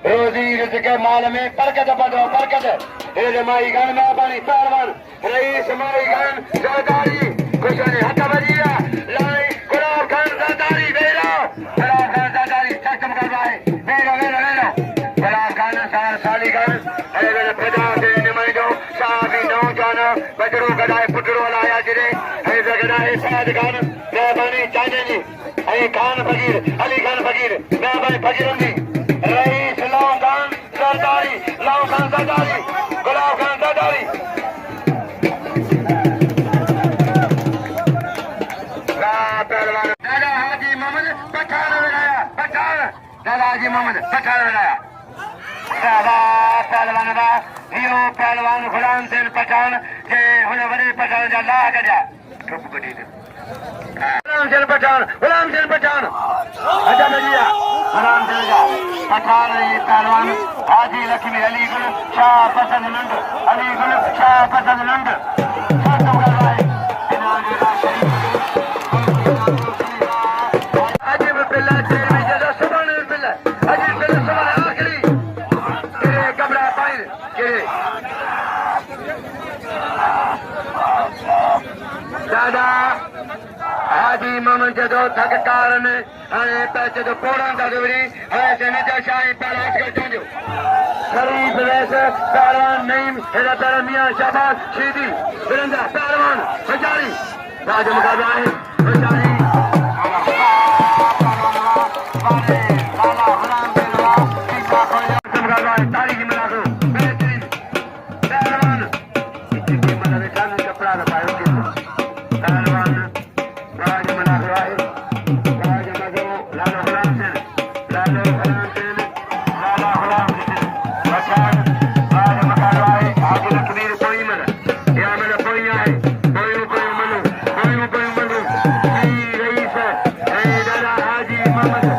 रोजी रिज़्क़ माल में बरकत बदो बरकत हे माई गन मेहरबानी पहलवान रईस माई गन ज़रदारी कुशने हथ बजिया लाई गुलाब खान ज़रदारी वेला गुलाब खान ज़रदारी सिस्टम करवाए वेला वेला वेला गुलाब खान सार साली गन हे वेला फदा से निमई दो साबी नौजवान बजरू गदाए पुटरो लाया जिरे हे गदाए साद गन मेहरबानी चांदे जी हे खान फकीर अली खान फकीर मेहरबानी फकीरंदी रईस लाओ खान ज़रदारी गुलाब खान ज़रदारी पहलवान दादा हाजी मोहम्मद पठान विराया पठान दादा हाजी मोहम्मद पठान विराया दादा पहलवान बा यो पहलवान गुलाम सिंह पठान जे हुन वडे पठान जा ला कढिया चुप कढी गुलाम सिंह पठान अच्छा नजिया गुलाम सिंह जा पठान ये पहलवान हाजी लक्ष्मी अली गुल शाह पसंद नंद अली गुल शाह पसंद नंद सब करवाए इनाम का शरीफ अजीब बिल्ला तेरे में जदा सुभान बिल्ला अजीब बिल्ला सुभान आखिरी तेरे कमरा पाइन के दादा हाजी मोहम्मद जदो थककार में हाणे पैसे जो पोड़ा था दुवरी हाणे सेने जा शाही पहलास कर चंजो शरीफ वैस पहलवान नईम हेरा तारा मियां शाबाश शीदी बिरंदा पहलवान हजारी राज मुकाबला है हजारी तारीख मिला दो बेहतरीन पहलवान इतनी मतलब जान कपड़ा लगाए पहलवान राज मिला दो आए राज मगो लालो गुलाम सिंह लाला गुलाम सिंह पठान राज मकान आए हाजी कबीर कोई मन या मेरा कोई आए कोई मनु रईस दादा हाजी मोहम्मद